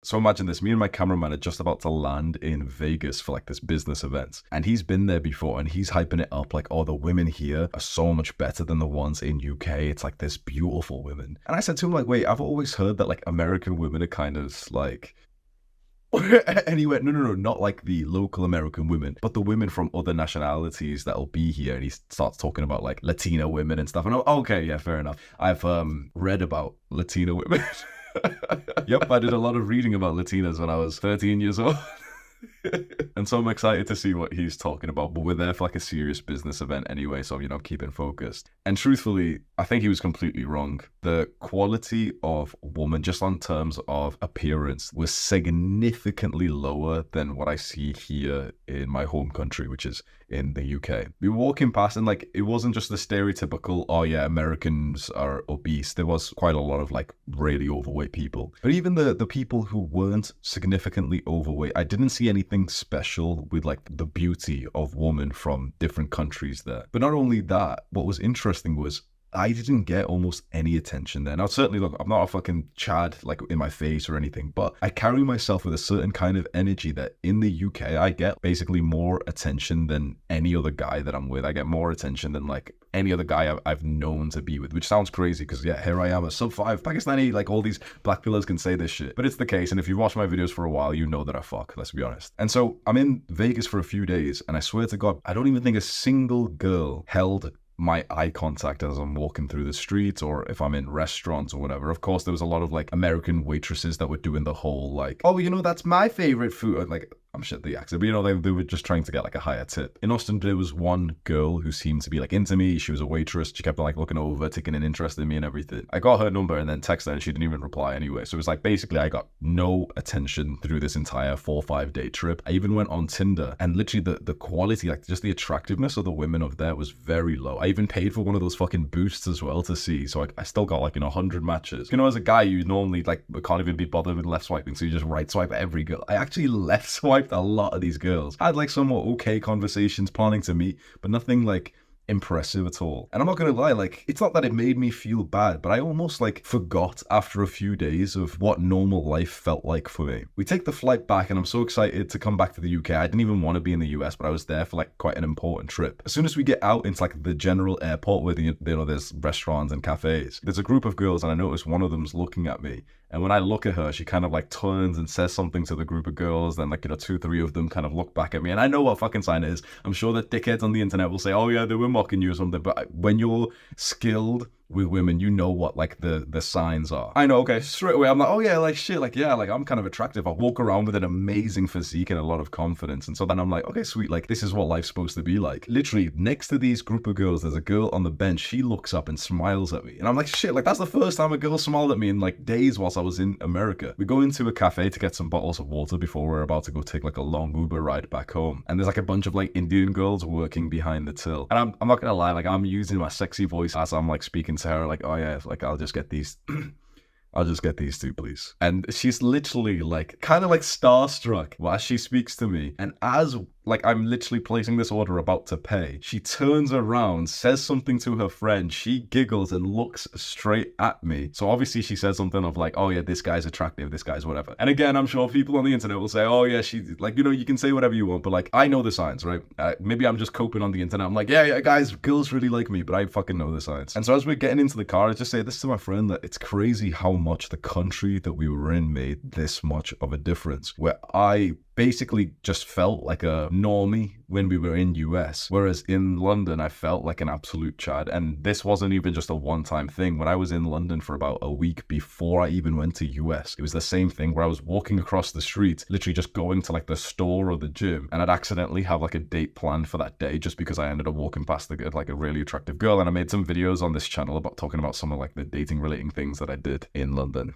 So imagine this, me and my cameraman are just about to land in Vegas for like this business event. And he's been there before and he's hyping it up like, oh, the women here are so much better than the ones in UK. It's like this beautiful women. And I said to him like, wait, I've always heard that like American women are kind of like, and he went, no, not like the local American women, but the women from other nationalities that'll be here. And he starts talking about like Latino women and stuff. And I'm, okay, yeah, fair enough. I've read about Latino women. Yep, I did a lot of reading about Latinas when I was 13 years old. And so I'm excited to see what he's talking about, but we're there for like a serious business event anyway, so I'm keeping focused. And truthfully, I think he was completely wrong. The quality of woman, just on terms of appearance, was significantly lower than what I see here in my home country, which is in the UK. We were walking past and like, it wasn't just the stereotypical, oh yeah, Americans are obese. There was quite a lot of like really overweight people. But even the people who weren't significantly overweight, I didn't see anything special with like the beauty of women from different countries there. But not only that, what was interesting was I didn't get almost any attention there. Now, certainly, look, I'm not a fucking Chad, like, in my face or anything, but I carry myself with a certain kind of energy that in the UK, I get basically more attention than any other guy that I'm with. I get more attention than, like, any other guy I've known to be with, which sounds crazy because, yeah, here I am, a sub-5 Pakistani, like, all these black pillars can say this shit. But it's the case, and if you've watched my videos for a while, you know that I fuck, let's be honest. And so, I'm in Vegas for a few days, and I swear to God, I don't even think a single girl held my eye contact as I'm walking through the streets or if I'm in restaurants or whatever. Of course, there was a lot of like American waitresses that were doing the whole like, oh, that's my favorite food. Like, I'm shit the accent, but they were just trying to get like a higher tip. In Austin, there was one girl who seemed to be like into me. She was a waitress. She kept like looking over, taking an interest in me and everything. I got her number and then texted her and she didn't even reply anyway. So it was like, basically I got no attention through this entire 4 or 5 day trip. I even went on Tinder and literally the quality, like just the attractiveness of the women of there was very low. I even paid for one of those fucking boosts as well to see. So I still got like, 100 matches. As a guy, you normally like can't even be bothered with left swiping. So you just right swipe every girl. I actually left swiped a lot of these girls. I had like somewhat okay conversations planning to meet, but nothing like impressive at all. And I'm not gonna lie, like, it's not that it made me feel bad, but I almost like forgot after a few days of what normal life felt like for me. We take the flight back and I'm so excited to come back to the UK. I didn't even want to be in the US, but I was there for like quite an important trip. As soon as we get out into like the general airport where there's restaurants and cafes, there's a group of girls and I notice one of them's looking at me. And when I look at her, she kind of like turns and says something to the group of girls. Then like, 2, 3 of them kind of look back at me. And I know what fucking sign it is. I'm sure that dickheads on the internet will say, oh yeah, they were mocking you or something. But when you're skilled with women, you know what like the signs are. I know, okay, straight away I'm like, oh yeah, like shit, like yeah, like I'm kind of attractive. I walk around with an amazing physique and a lot of confidence. And so then I'm like, okay, sweet, like this is what life's supposed to be like. Literally next to these group of girls, there's a girl on the bench. She looks up and smiles at me. And I'm like, shit, like that's the first time a girl smiled at me in like days whilst I was in America. We go into a cafe to get some bottles of water before we're about to go take like a long Uber ride back home. And there's like a bunch of like Indian girls working behind the till. And I'm not gonna lie, like I'm using my sexy voice as I'm like speaking to her, like, oh yeah, like I'll just get these I'll just get these 2, please. And she's literally like kind of like starstruck while she speaks to me. And as like I'm literally placing this order about to pay, she turns around, says something to her friend, she giggles and looks straight at me. So obviously she says something of like, oh yeah, this guy's attractive, this guy's whatever. And again, I'm sure people on the internet will say, oh yeah, she's like, you can say whatever you want, but like I know the signs, right? Maybe I'm just coping on the internet. I'm like, yeah, guys, girls really like me, but I fucking know the signs. And so as we're getting into the car, I just say this to my friend that it's crazy how much the country that we were in made this much of a difference, where I basically just felt like a normie when we were in US, whereas in London I felt like an absolute Chad. And this wasn't even just a one-time thing. When I was in London for about a week before I even went to US, it was the same thing where I was walking across the street, literally just going to like the store or the gym, and I'd accidentally have like a date planned for that day just because I ended up walking past like a really attractive girl. And I made some videos on this channel about talking about some of like the dating relating things that I did in London.